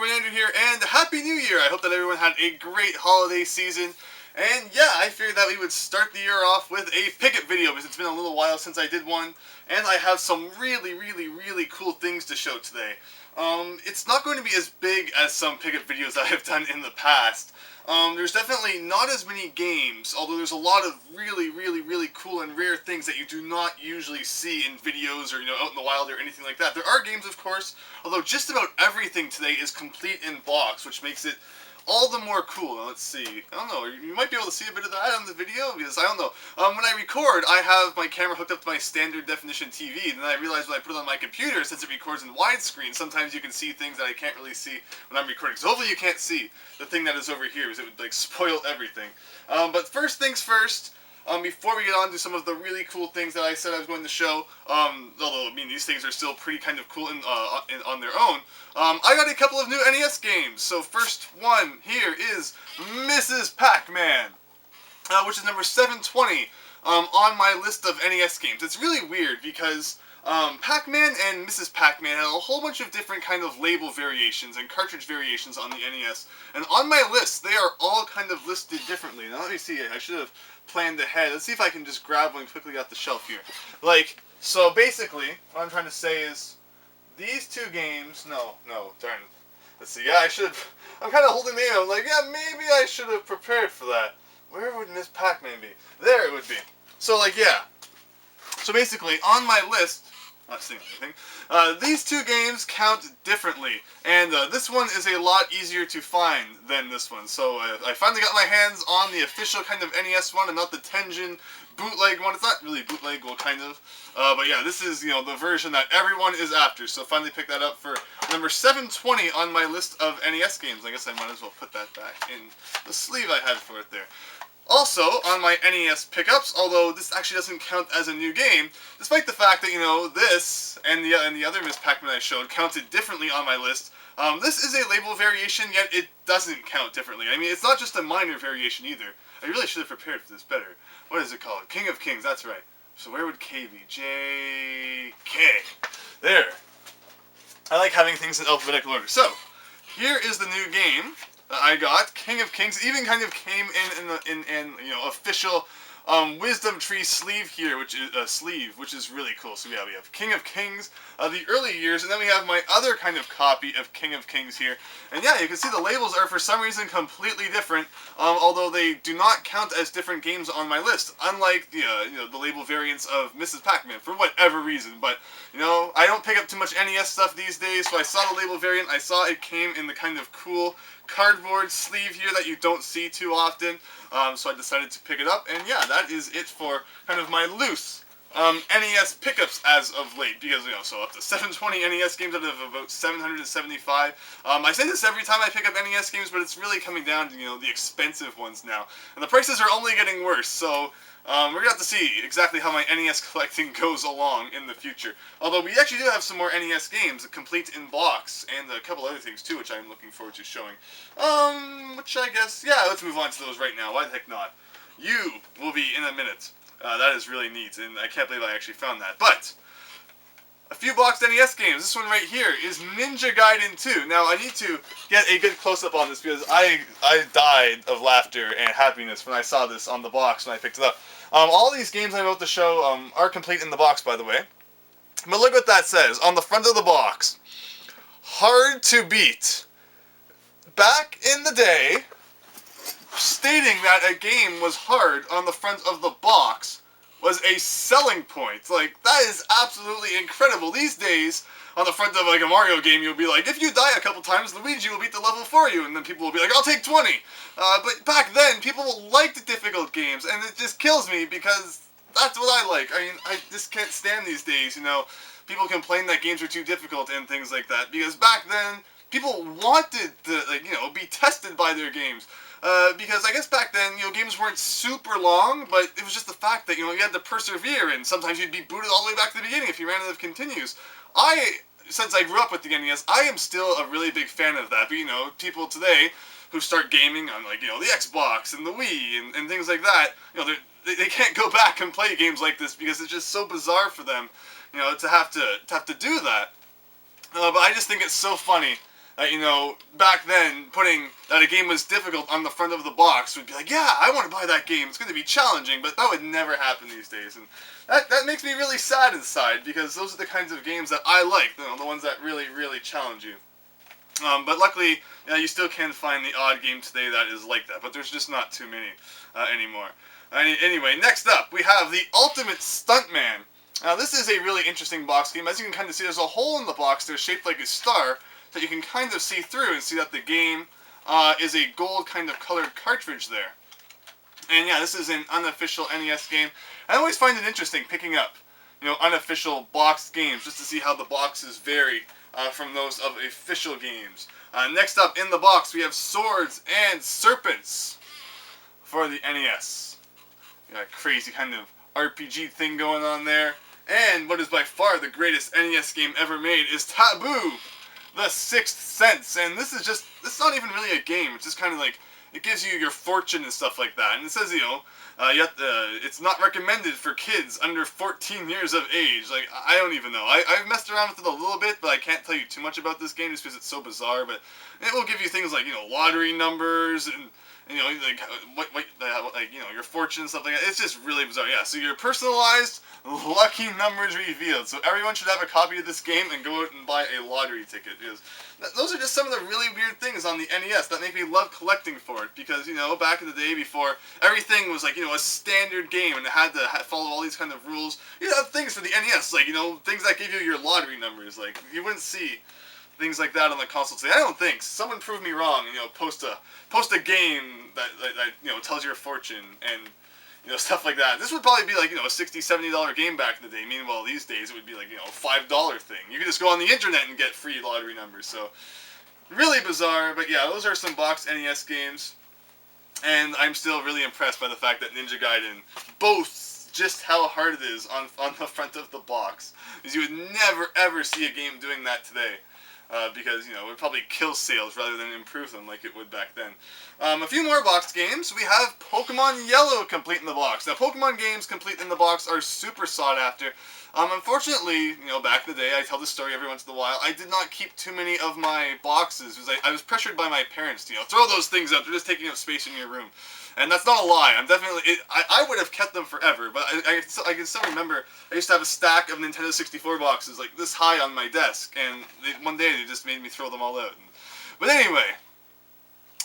everyone, Andrew here, and Happy New Year! I hope that everyone had a great holiday season. And yeah, I figured that we would start the year off with a pickup video because it's been a little while since I did one, and I have some really cool things to show today. It's not going to be as big as some pickup videos that I've done in the past. There's definitely not as many games, although there's a lot of really cool and rare things that you do not usually see in videos or, out in the wild or anything like that. There are games, of course, although just about everything today is complete in box, which makes it all the more cool. Now, let's see. I don't know. You might be able to see a bit of that on the video because I don't know. When I record, I have my camera hooked up to my standard definition TV, and then I realized when I put it on my computer, since it records in widescreen, sometimes you can see things that I can't really see when I'm recording. So hopefully you can't see the thing that is over here, because it would like spoil everything. But first things first. Before we get on to some of the really cool things that I said I was going to show, although, I mean, these things are still pretty kind of cool on their own, I got a couple of new NES games. So first one here is Mrs. Pac-Man, which is number 720 on my list of NES games. It's really weird because Pac-Man and Mrs. Pac-Man had a whole bunch of different kind of label variations and cartridge variations on the NES. And on my list, they are all kind of listed differently. Now let me see, I should have planned ahead. Let's see if I can just grab one quickly off the shelf here. So basically, what I'm trying to say is, these two games, no, darn it. Let's see, yeah, I'm kind of holding the aim. I'm like, yeah, maybe I should have prepared for that. Where would Miss Pac-Man be? There it would be. So, yeah. So basically, on my list, not seeing anything, these two games count differently, and this one is a lot easier to find than this one. So I finally got my hands on the official kind of NES one, and not the Tenjin bootleg one. It's not really bootleg, well, kind of. But yeah, this is, the version that everyone is after. So finally picked that up for number 720 on my list of NES games. I guess I might as well put that back in the sleeve I had for it there. Also, on my NES pickups, although this actually doesn't count as a new game, despite the fact that, this and the other Miss Pac-Man I showed counted differently on my list, this is a label variation, yet it doesn't count differently. I mean, it's not just a minor variation either. I really should have prepared for this better. What is it called? King of Kings, that's right. So where would K be? J, K. There. I like having things in alphabetical order. So, here is the new game that I got, King of Kings. It even kind of came in official Wisdom Tree sleeve here, which is really cool. So yeah, we have King of Kings, the early years, and then we have my other kind of copy of King of Kings here. And yeah, you can see the labels are for some reason completely different, although they do not count as different games on my list, unlike the label variants of Mrs. Pac-Man for whatever reason. But I don't pick up too much NES stuff these days, so I saw the label variant. I saw it came in the kind of cool cardboard sleeve here that you don't see too often, so I decided to pick it up, and yeah, that is it for kind of my loose NES pickups as of late, because, so up to 720 NES games out of about 775. I say this every time I pick up NES games, but it's really coming down to, the expensive ones now, and the prices are only getting worse, so we're going to have to see exactly how my NES collecting goes along in the future. Although we actually do have some more NES games, complete in box, and a couple other things too, which I'm looking forward to showing. Which I guess, yeah, let's move on to those right now. Why the heck not? You will be in a minute. That is really neat, and I can't believe I actually found that. But a few boxed NES games. This one right here is Ninja Gaiden 2. Now, I need to get a good close-up on this because I died of laughter and happiness when I saw this on the box when I picked it up. All these games I'm about to show are complete in the box, by the way. But look what that says on the front of the box. Hard to beat. Back in the day, stating that a game was hard on the front of the box was a selling point. That is absolutely incredible. These days, on the front of a Mario game, you'll be like, if you die a couple times, Luigi will beat the level for you, and then people will be like, I'll take 20. But back then, people liked difficult games, and it just kills me because that's what I like. I mean, I just can't stand these days, people complain that games are too difficult and things like that, because back then, people wanted to, be tested by their games. Because I guess back then, games weren't super long, but it was just the fact that, you had to persevere, and sometimes you'd be booted all the way back to the beginning if you ran out of continues. Since I grew up with the NES, I am still a really big fan of that, but, people today who start gaming on, the Xbox and the Wii and things like that, they can't go back and play games like this because it's just so bizarre for them, to have to do that. But I just think it's so funny that, you know, back then, putting that a game was difficult on the front of the box would be like, yeah, I want to buy that game, it's going to be challenging, but that would never happen these days, and that makes me really sad inside, because those are the kinds of games that I like, you know, the ones that really, really challenge you. But luckily, you know, you still can find the odd game today that is like that, but there's just not too many anymore. Anyway, next up, we have the Ultimate Stuntman. Now, this is a really interesting box game. As you can kind of see, there's a hole in the box that's shaped like a star that you can kind of see through and see that the game is a gold kind of colored cartridge there. And yeah, this is an unofficial NES game. I always find it interesting picking up, you know, unofficial boxed games just to see how the boxes vary from those of official games. Next up in the box, we have Swords and Serpents for the NES. You got a crazy kind of RPG thing going on there. And what is by far the greatest NES game ever made is Taboo, The Sixth Sense. And this is not even really a game. It's just kind of like, it gives you your fortune and stuff like that. And it says, you know, it's not recommended for kids under 14 years of age. Like, I don't even know. I've messed around with it a little bit, but I can't tell you too much about this game just because it's so bizarre. But it will give you things like, you know, lottery numbers and you know, like you know, your fortune and stuff like that. It's just really bizarre. Yeah, so your personalized lucky numbers revealed. So everyone should have a copy of this game and go out and buy a lottery ticket. Because those are just some of the really weird things on the NES that make me love collecting for it. Because, you know, back in the day before everything was like, you know, a standard game and it had to follow all these kind of rules, you have things for the NES, like, you know, things that give you your lottery numbers. Like, you wouldn't see things like that on the console today. I don't think. Someone prove me wrong. You know, post a game that you know tells your fortune and you know stuff like that. This would probably be like, you know, a $60, $70 game back in the day. Meanwhile, these days it would be like, you know, a $5 thing. You could just go on the internet and get free lottery numbers. So really bizarre. But yeah, those are some boxed NES games, and I'm still really impressed by the fact that Ninja Gaiden boasts just how hard it is on the front of the box. Because you would never ever see a game doing that today. Because, you know, it would probably kill sales rather than improve them like it would back then. A few more boxed games. We have Pokemon Yellow complete in the box. Now, Pokemon games complete in the box are super sought after. Unfortunately, you know, back in the day, I tell this story every once in a while, I did not keep too many of my boxes because I was pressured by my parents to, you know, throw those things out. They're just taking up space in your room. And that's not a lie. I'm definitely... I would have kept them forever, but I can still remember I used to have a stack of Nintendo 64 boxes like this high on my desk, and one day they just made me throw them all out. But anyway,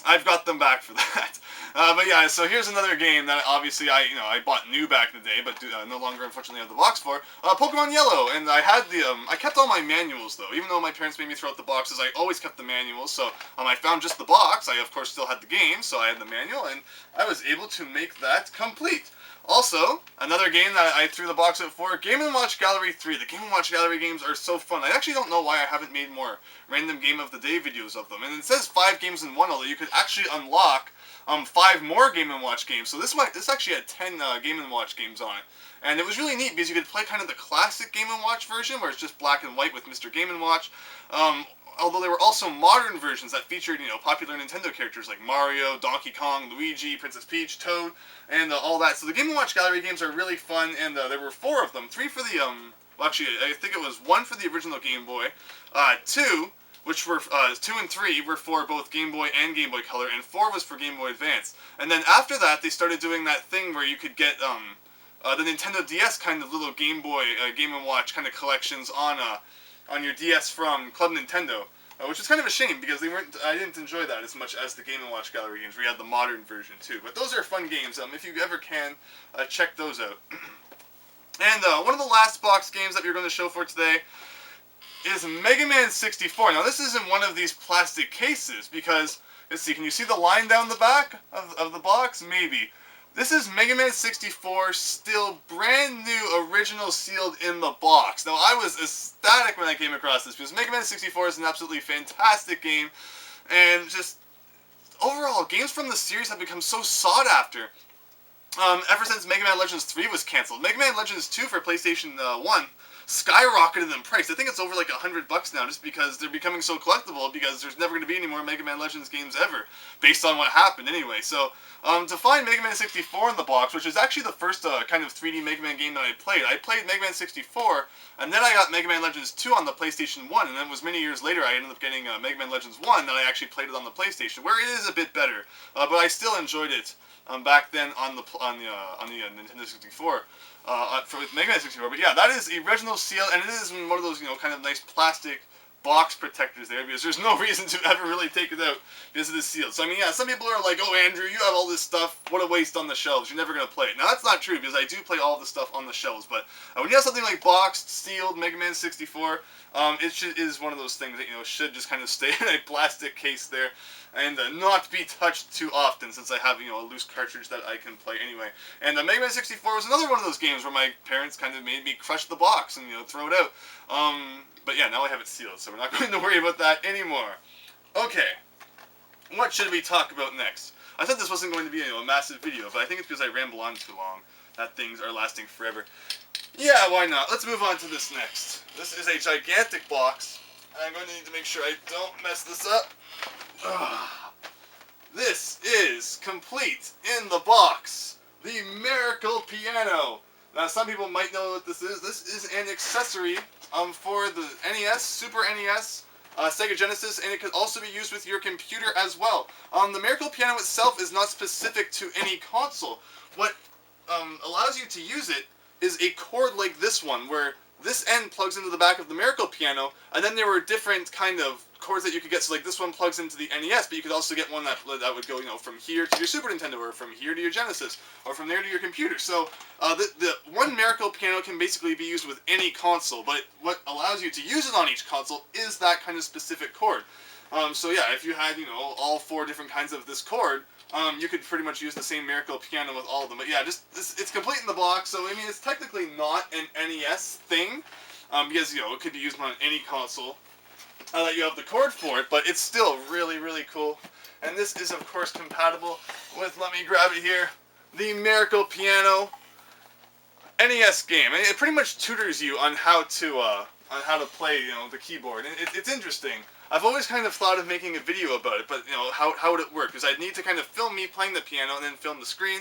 I've got them back for that. But yeah, so here's another game that obviously I bought new back in the day, but no longer unfortunately have the box for. Pokemon Yellow, and I had I kept all my manuals though. Even though my parents made me throw out the boxes, I always kept the manuals. So I found just the box. I of course still had the game, so I had the manual, and I was able to make that complete. Also, another game that I threw the box out for, Game & Watch Gallery 3. The Game & Watch Gallery games are so fun. I actually don't know why I haven't made more random Game of the Day videos of them. And it says 5 games in one, although you could actually unlock 5 more Game & Watch games. So this actually had 10 Game & Watch games on it. And it was really neat because you could play kind of the classic Game & Watch version, where it's just black and white with Mr. Game & Watch. Although there were also modern versions that featured, you know, popular Nintendo characters like Mario, Donkey Kong, Luigi, Princess Peach, Toad, and all that. So the Game & Watch Gallery games are really fun, and there were 4 of them. 3 for the, well actually, I think it was 1 for the original Game Boy, 2, which were, 2 and 3 were for both Game Boy and Game Boy Color, and 4 was for Game Boy Advance. And then after that, they started doing that thing where you could get, the Nintendo DS kind of little Game Boy, Game & Watch kind of collections on your DS from Club Nintendo, which is kind of a shame because I didn't enjoy that as much as the Game & Watch Gallery games, where you had the modern version too. But those are fun games. If you ever can, check those out. And one of the last box games that we're going to show for today is Megaman 64. Now this is in one of these plastic cases because, let's see, can you see the line down the back of the box? Maybe. This is Mega Man 64, still brand new, original, sealed in the box. Now, I was ecstatic when I came across this, because Mega Man 64 is an absolutely fantastic game, and just, overall, games from the series have become so sought after. Ever since Mega Man Legends 3 was cancelled. Mega Man Legends 2 for PlayStation 1 skyrocketed in price. I think it's over like $100 now, just because they're becoming so collectible, because there's never going to be any more Mega Man Legends games ever, based on what happened anyway. So, to find Mega Man 64 in the box, which is actually the first kind of 3D Mega Man game that I played Mega Man 64, and then I got Mega Man Legends 2 on the PlayStation 1, and then it was many years later I ended up getting Mega Man Legends 1 that I actually played it on the PlayStation, where it is a bit better, but I still enjoyed it back then on the Nintendo 64. For Mega Man 64, but yeah, that is the original seal, and it is one of those, kind of nice plastic box protectors there, because there's no reason to ever really take it out because it is sealed. So I mean, yeah, some people are like, oh Andrew, you have all this stuff, what a waste on the shelves, you're never going to play it. Now that's not true, because I do play all the stuff on the shelves, but when you have something like boxed, sealed Mega Man 64, it is one of those things that, should just kind of stay in a plastic case there, and not be touched too often, since I have, a loose cartridge that I can play anyway. And Mega Man 64 was another one of those games where my parents kind of made me crush the box and, throw it out. But yeah, now I have it sealed, so we're not going to worry about that anymore. Okay, what should we talk about next? I thought this wasn't going to be, a massive video, but I think it's because I ramble on too long that things are lasting forever. Yeah, why not? Let's move on to this next. This is a gigantic box, and I'm going to need to make sure I don't mess this up. This is complete in the box. The Miracle Piano. Now, some people might know what this is. This is an accessory for the NES, Super NES, Sega Genesis, and it could also be used with your computer as well. The Miracle Piano itself is not specific to any console. What allows you to use it is a cord like this one, where this end plugs into the back of the Miracle Piano, and then there were different kind of cords that you could get. So like this one plugs into the NES, but you could also get one that would go, from here to your Super Nintendo, or from here to your Genesis, or from there to your computer. So the one Miracle Piano can basically be used with any console, but what allows you to use it on each console is that kind of specific cord. So yeah, if you had, all 4 different kinds of this cord, you could pretty much use the same Miracle Piano with all of them. But yeah, it's complete in the box, so I mean, it's technically not an NES thing, because, it could be used on any console that you have the cord for it, but it's still really, really cool. And this is, of course, compatible with, let me grab it here, the Miracle Piano NES game. And it pretty much tutors you on how to play, the keyboard. And it's interesting. I've always kind of thought of making a video about it, but, how would it work? Because I'd need to kind of film me playing the piano and then film the screen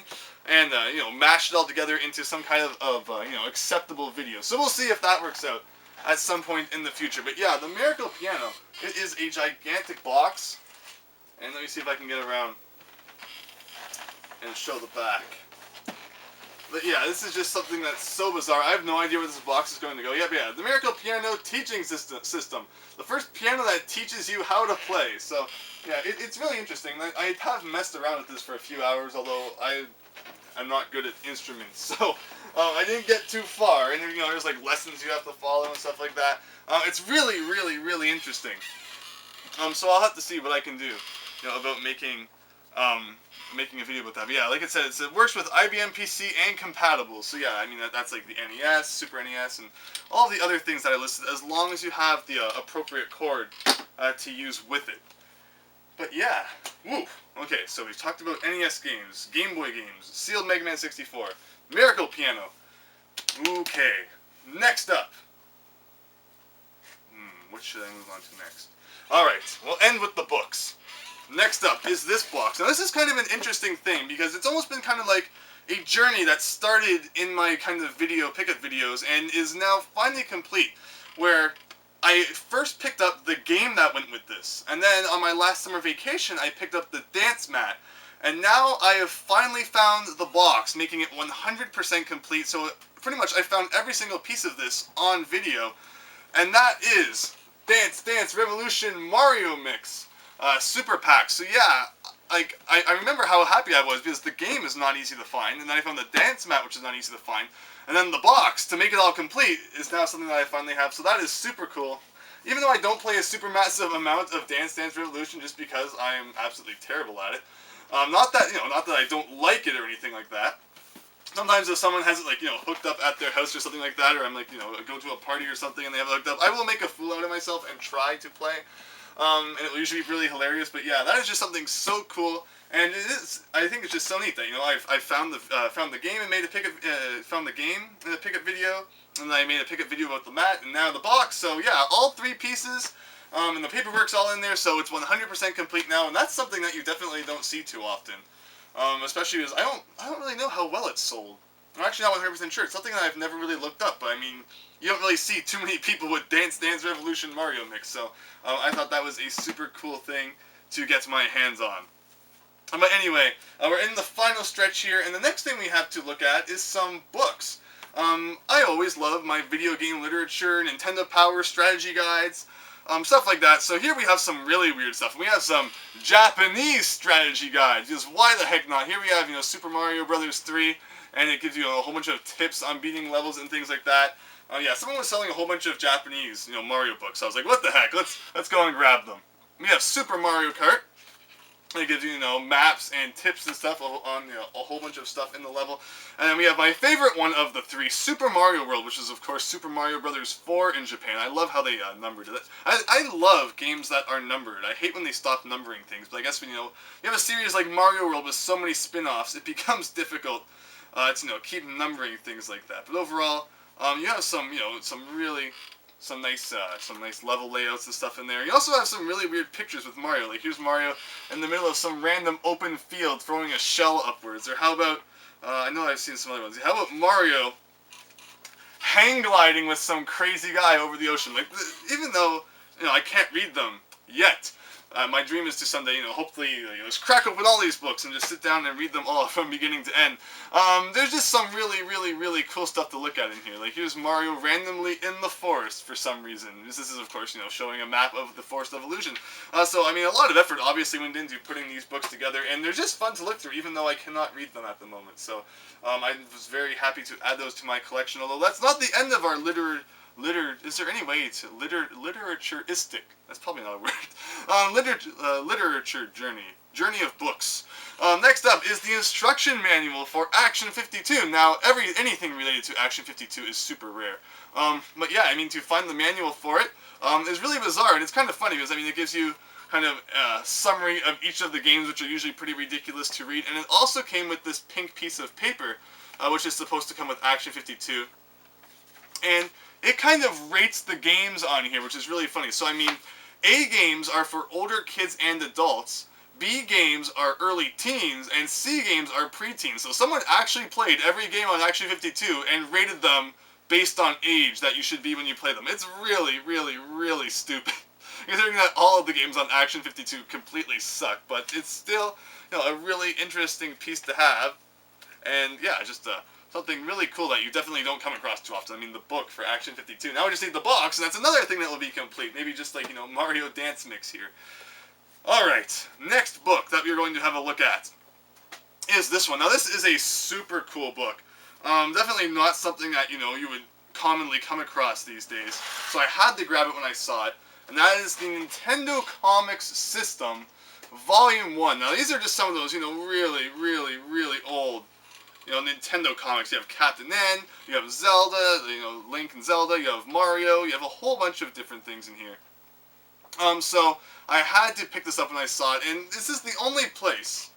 and, mash it all together into some kind of acceptable video. So we'll see if that works out at some point in the future. But yeah, the Miracle Piano, it is a gigantic box. And let me see if I can get around and show the back. But yeah, this is just something that's so bizarre. I have no idea where this box is going to go. Yep, yeah, the Miracle Piano Teaching System. The first piano that teaches you how to play. So, yeah, it's really interesting. I have messed around with this for a few hours, although I'm not good at instruments. So, I didn't get too far. And, there's like lessons you have to follow and stuff like that. It's really, really, really interesting. So I'll have to see what I can do, about making a video about that. But yeah, like I said, it works with IBM PC and compatible. So yeah, I mean, that's like the NES, Super NES, and all the other things that I listed, as long as you have the appropriate cord to use with it. But yeah, woo. Okay, so we've talked about NES games, Game Boy games, sealed Mega Man 64, Miracle Piano. Okay, next up. What should I move on to next? Alright, we'll end with the books. Next up is this box. Now this is kind of an interesting thing, because it's almost been kind of like a journey that started in my kind of pickup videos and is now finally complete, where I first picked up the game that went with this, and then on my last summer vacation I picked up the dance mat, and now I have finally found the box, making it 100% complete. So pretty much I found every single piece of this on video, and that is Dance Dance Revolution Mario Mix Super Pack. So yeah, like I remember how happy I was, because the game is not easy to find, and then I found the dance mat, which is not easy to find, and then the box to make it all complete is now something that I finally have. So that is super cool. Even though I don't play a super massive amount of Dance Dance Revolution, just because I am absolutely terrible at it. Not that I don't like it or anything like that. Sometimes if someone has it, like, hooked up at their house or something like that, or I'm like, go to a party or something and they have it hooked up, I will make a fool out of myself and try to play. And it will usually be really hilarious. But yeah, that is just something so cool, and I think it's just so neat that, I found the game and made a pickup, found the game in a pickup video, and I made a pickup video about the mat, and now the box. So yeah, all 3 pieces, and the paperwork's all in there, so it's 100% complete now, and that's something that you definitely don't see too often. Especially because I don't really know how well it's sold. I'm actually not 100% sure. It's something that I've never really looked up, but I mean, you don't really see too many people with Dance Dance Revolution Mario mix, so I thought that was a super cool thing to get my hands on. But anyway, we're in the final stretch here, and the next thing we have to look at is some books. I always love my video game literature, Nintendo Power strategy guides, stuff like that. So here we have some really weird stuff. We have some Japanese strategy guides, because why the heck not? Here we have, Super Mario Bros. 3, and it gives you a whole bunch of tips on beating levels and things like that. Yeah, someone was selling a whole bunch of Japanese, Mario books. So I was like, what the heck? Let's go and grab them. We have Super Mario Kart. It gives you, maps and tips and stuff on, a whole bunch of stuff in the level. And then we have my favorite one of the 3, Super Mario World, which is, of course, Super Mario Bros. 4 in Japan. I love how they numbered it. I love games that are numbered. I hate when they stop numbering things, but I guess when, you have a series like Mario World with so many spin-offs, it becomes difficult to, keep numbering things like that. But overall, you have some, some nice level layouts and stuff in there. You also have some really weird pictures with Mario. Like, here's Mario in the middle of some random open field throwing a shell upwards. Or how about, I know I've seen some other ones. How about Mario hang gliding with some crazy guy over the ocean? Like, even though, I can't read them yet. My dream is to someday, hopefully, just crack open all these books and just sit down and read them all from beginning to end. There's just some really, really, really cool stuff to look at in here. Like, here's Mario randomly in the forest for some reason. This is, of course, showing a map of the Forest of Illusion. So, I mean, a lot of effort obviously went into putting these books together, and they're just fun to look through, even though I cannot read them at the moment. So, I was very happy to add those to my collection, although that's not the end of our is there any way to literaturistic? That's probably not a word. Literature journey of books. Next up is the instruction manual for Action 52. Now, anything related to Action 52 is super rare. But yeah, I mean, to find the manual for it is really bizarre, and it's kind of funny because, I mean, it gives you kind of a summary of each of the games, which are usually pretty ridiculous to read, and it also came with this pink piece of paper, which is supposed to come with Action 52. And it kind of rates the games on here, which is really funny. So, I mean, A games are for older kids and adults, B games are early teens, and C games are preteens. So someone actually played every game on Action 52 and rated them based on age that you should be when you play them. It's really, really, really stupid. Considering that all of the games on Action 52 completely suck, but it's still, a really interesting piece to have. And yeah, just something really cool that you definitely don't come across too often. I mean, the book for Action 52. Now we just need the box, and that's another thing that will be complete. Maybe just like, Mario Dance Mix here. Alright, next book that we're going to have a look at is this one. Now, this is a super cool book. Definitely not something that, you would commonly come across these days. So I had to grab it when I saw it. And that is the Nintendo Comics System, Volume 1. Now, these are just some of those, really, really, really old, Nintendo comics. You have Captain N, you have Zelda, Link and Zelda, you have Mario, you have a whole bunch of different things in here. So I had to pick this up when I saw it, and this is the only place,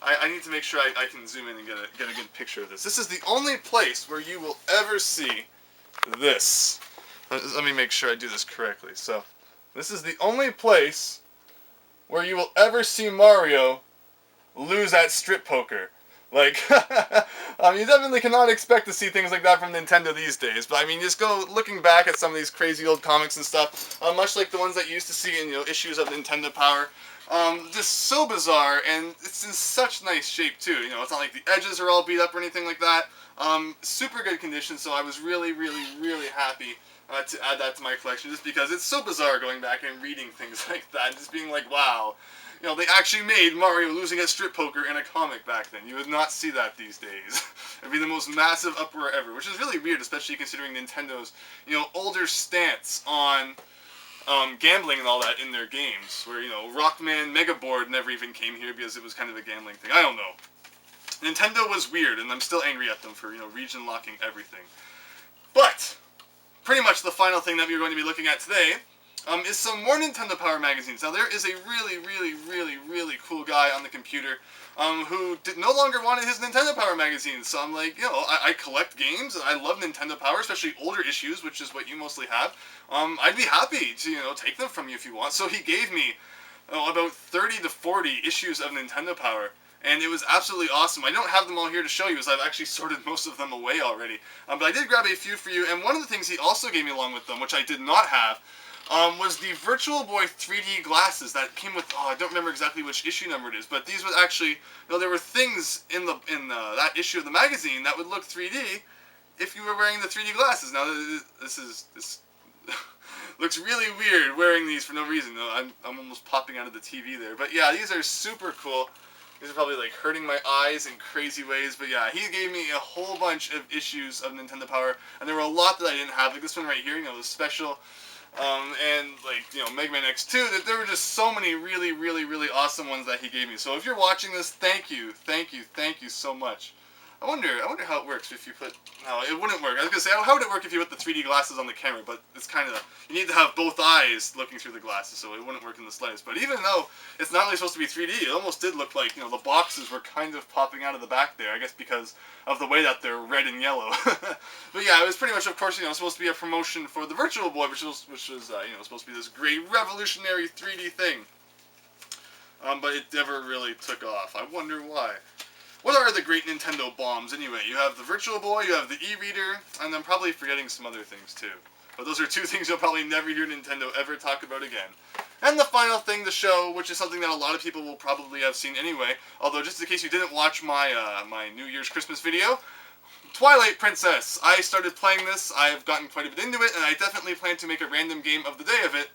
I need to make sure I can zoom in and get a good picture of this. This is the only place where you will ever see this. Let me make sure I do this correctly. So, this is the only place where you will ever see Mario lose at strip poker. Like, you definitely cannot expect to see things like that from Nintendo these days. But I mean, just go looking back at some of these crazy old comics and stuff, much like the ones that you used to see in issues of Nintendo Power. Just so bizarre, and it's in such nice shape too. It's not like the edges are all beat up or anything like that. Super good condition. So I was really, really, really happy to add that to my collection, just because it's so bizarre going back and reading things like that, and just being like, wow. They actually made Mario losing at strip poker in a comic back then. You would not see that these days. It'd be the most massive uproar ever, which is really weird, especially considering Nintendo's, older stance on gambling and all that in their games. Where, Rockman Mega Board never even came here because it was kind of a gambling thing. I don't know. Nintendo was weird, and I'm still angry at them for, region locking everything. But pretty much the final thing that we're going to be looking at today is some more Nintendo Power magazines. Now, there is a really cool guy on the computer who no longer wanted his Nintendo Power magazines. So I'm like, I collect games, and I love Nintendo Power, especially older issues, which is what you mostly have. I'd be happy to, take them from you if you want. So he gave me about 30 to 40 issues of Nintendo Power. And it was absolutely awesome. I don't have them all here to show you, as I've actually sorted most of them away already. But I did grab a few for you, and one of the things he also gave me along with them, which I did not have, was the Virtual Boy 3D glasses that came with, I don't remember exactly which issue number it is, but these would actually, there were things in that issue of the magazine that would look 3D if you were wearing the 3D glasses. Now, this looks really weird wearing these for no reason. I'm almost popping out of the TV there. But yeah, these are super cool. These are probably like hurting my eyes in crazy ways, but yeah, he gave me a whole bunch of issues of Nintendo Power, and there were a lot that I didn't have, like this one right here, the special, and like, Megaman X2, that there were just so many really awesome ones that he gave me. So if you're watching this, thank you so much. I wonder how it works if you put... No, it wouldn't work. I was going to say, how would it work if you put the 3D glasses on the camera? But it's kind of... You need to have both eyes looking through the glasses, so it wouldn't work in the slightest. But even though it's not really supposed to be 3D, it almost did look like, the boxes were kind of popping out of the back there. I guess because of the way that they're red and yellow. But yeah, it was pretty much, of course, supposed to be a promotion for the Virtual Boy, which was supposed to be this great revolutionary 3D thing. But it never really took off. I wonder why. What are the great Nintendo bombs anyway? You have the Virtual Boy, you have the e-reader, and I'm probably forgetting some other things too. But those are two things you'll probably never hear Nintendo ever talk about again. And the final thing to show, which is something that a lot of people will probably have seen anyway, although just in case you didn't watch my my New Year's Christmas video, Twilight Princess. I started playing this, I've gotten quite a bit into it, and I definitely plan to make a random game of the day of it.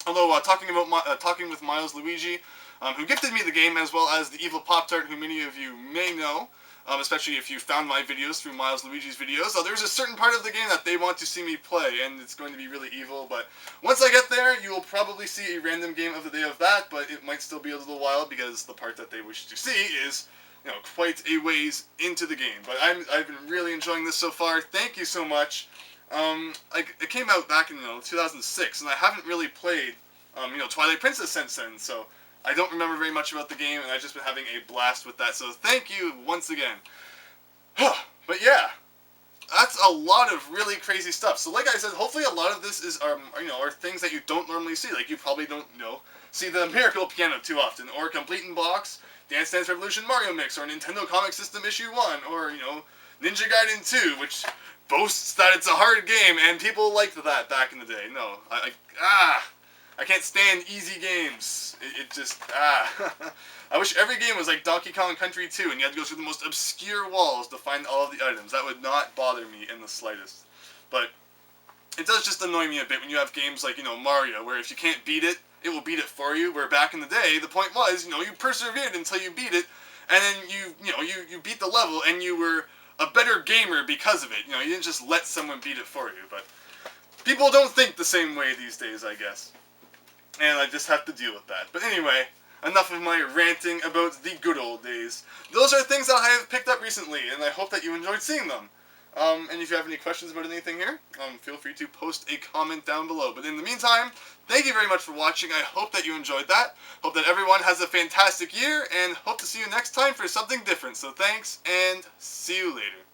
Although, talking with Miles Luigi, who gifted me the game, as well as the evil Pop-Tart, who many of you may know, especially if you found my videos through Miles Luigi's videos. There's a certain part of the game that they want to see me play, and it's going to be really evil, but once I get there, you will probably see a random game of the day of that, but it might still be a little while, because the part that they wish to see is, quite a ways into the game. But I've been really enjoying this so far. Thank you so much. It came out back in 2006, and I haven't really played Twilight Princess since then, so I don't remember very much about the game, and I've just been having a blast with that, so thank you once again. But yeah, that's a lot of really crazy stuff. So like I said, hopefully a lot of this is are things that you don't normally see. Like you probably don't see the Miracle Piano too often, or Complete in Box, Dance Dance Revolution Mario Mix, or Nintendo Comic System Issue 1, or Ninja Gaiden 2, which boasts that it's a hard game, and people liked that back in the day. No, I can't stand easy games. It just, I wish every game was like Donkey Kong Country 2, and you had to go through the most obscure walls to find all of the items. That would not bother me in the slightest. But it does just annoy me a bit when you have games like, Mario, where if you can't beat it, it will beat it for you, where back in the day, the point was, you persevered until you beat it, and then you beat the level, and you were a better gamer because of it. You didn't just let someone beat it for you, but people don't think the same way these days, I guess. And I just have to deal with that. But anyway, enough of my ranting about the good old days. Those are things that I have picked up recently, and I hope that you enjoyed seeing them. And if you have any questions about anything here, feel free to post a comment down below. But in the meantime, thank you very much for watching. I hope that you enjoyed that. Hope that everyone has a fantastic year, and hope to see you next time for something different. So thanks, and see you later.